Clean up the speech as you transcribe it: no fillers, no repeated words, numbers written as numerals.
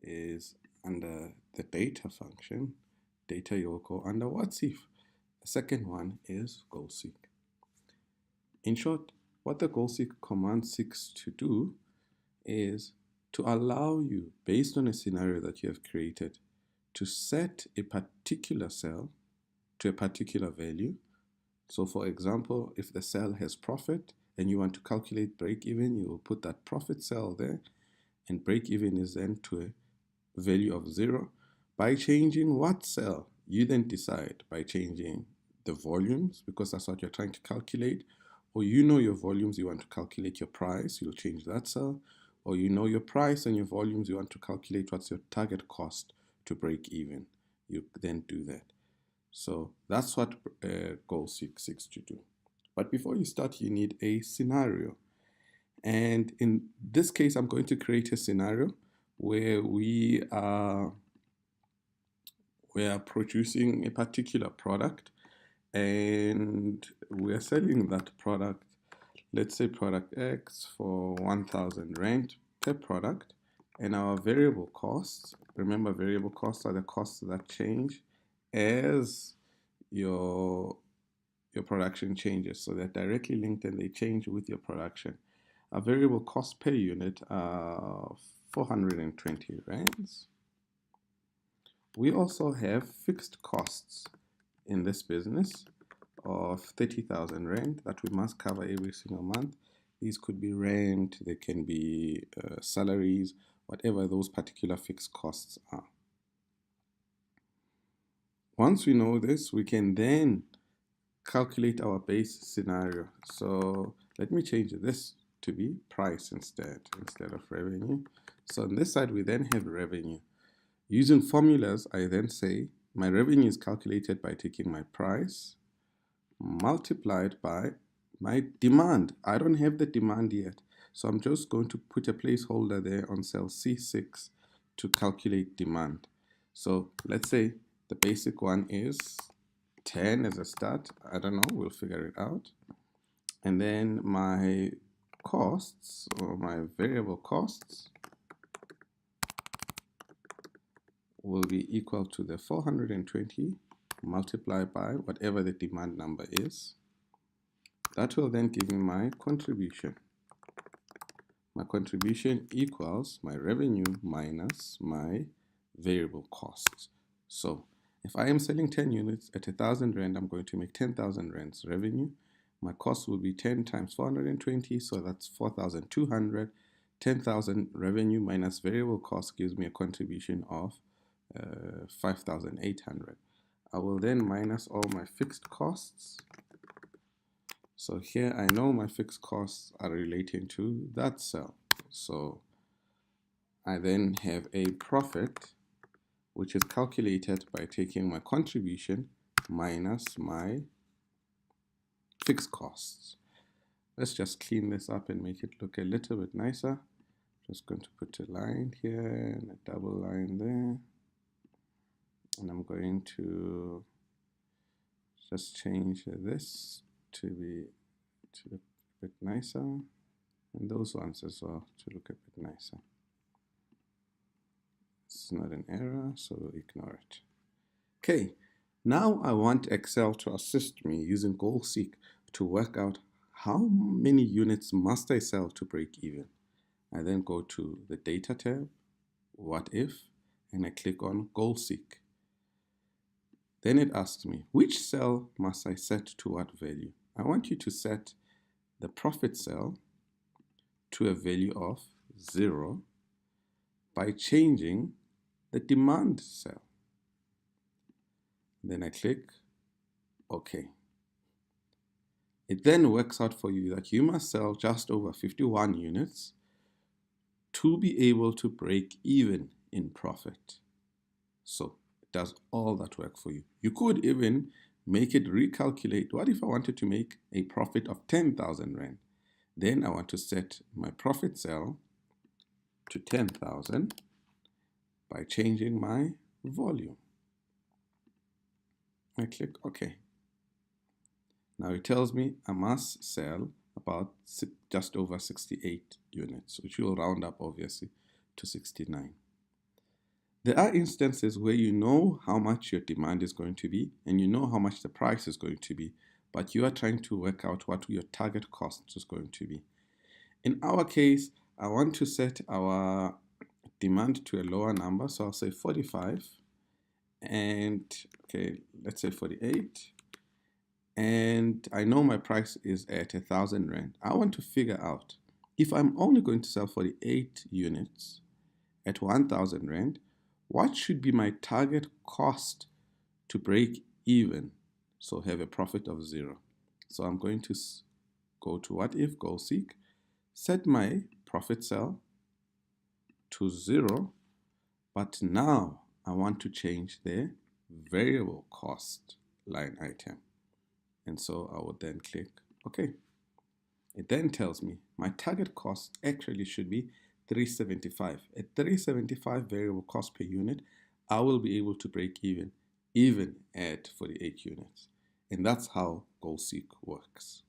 is under the data function. Data you'll go under what's if. The second one is goal seek. In short, what the goal seek command seeks to do is to allow you, based on a scenario that you have created, to set a particular cell to a particular value. So for example, if the cell has profit and you want to calculate break even, you will put that profit cell there, and break even is then to a value of 0. By changing what cell, you then decide by changing the volumes, because that's what you're trying to calculate, or you know your volumes, you want to calculate your price, you'll change that cell, or you know your price and your volumes, you want to calculate what's your target cost to break even, you then do that. So that's what goal seeks to do. But before you start, you need a scenario. And in this case, I'm going to create a scenario where we are producing a particular product and we're selling that product, let's say product X, for 1,000 Rand per product. And our variable costs, remember variable costs are the costs that change as your production changes. So they're directly linked and they change with your production. Our variable cost per unit are 420 rands. We also have fixed costs in this business of 30,000 rand that we must cover every single month. These could be rent, they can be salaries, whatever those particular fixed costs are. Once we know this, we can then calculate our base scenario. So let me change this to be price instead of revenue. So on this side, we then have revenue. Using formulas, I then say my revenue is calculated by taking my price multiplied by my demand. I don't have the demand yet, so I'm just going to put a placeholder there on cell C6 to calculate demand. So let's say the basic one is 10 as a start. I don't know, we'll figure it out. And then my costs, or my variable costs, will be equal to the 420 multiplied by whatever the demand number is. That will then give me my contribution. My contribution equals my revenue minus my variable costs. So if I am selling 10 units at 1,000 Rand, I'm going to make 10,000 Rands revenue. My cost will be 10 times 420, so that's 4,200. 10,000 revenue minus variable cost gives me a contribution of 5,800. I will then minus all my fixed costs. So here I know my fixed costs are relating to that cell. So I then have a profit, which is calculated by taking my contribution minus my fixed costs. Let's just clean this up and make it look a little bit nicer. Just going to put a line here and a double line there. And I'm going to just change this to look a bit nicer, and those ones as well to look a bit nicer. It's not an error, so ignore it. Okay, now I want Excel to assist me using goal seek to work out how many units must I sell to break even. I then go to the data tab, what if, and I click on goal seek. Then it asks me, which cell must I set to what value? I want you to set the profit cell to a value of 0 by changing the demand cell. Then I click OK. It then works out for you that you must sell just over 51 units to be able to break even in profit. So it does all that work for you. You could even make it recalculate. What if I wanted to make a profit of 10,000 Rand? Then I want to set my profit cell to 10,000 by changing my volume. I click OK. Now it tells me I must sell about just over 68 units, which will round up obviously to 69. There are instances where you know how much your demand is going to be and you know how much the price is going to be, but you are trying to work out what your target cost is going to be. In our case, I want to set our demand to a lower number, so I'll say 45, and okay, let's say 48, and I know my price is at 1,000 Rand. I want to figure out if I'm only going to sell 48 units at 1,000 Rand, what should be my target cost to break even, so have a profit of 0. So I'm going to go to what if, goal seek, set my profit cell to 0, but now I want to change the variable cost line item. And so I would then click OK. It then tells me my target cost actually should be 375. At 375 variable cost per unit, I will be able to break even at 48 units. And that's how goal seek works.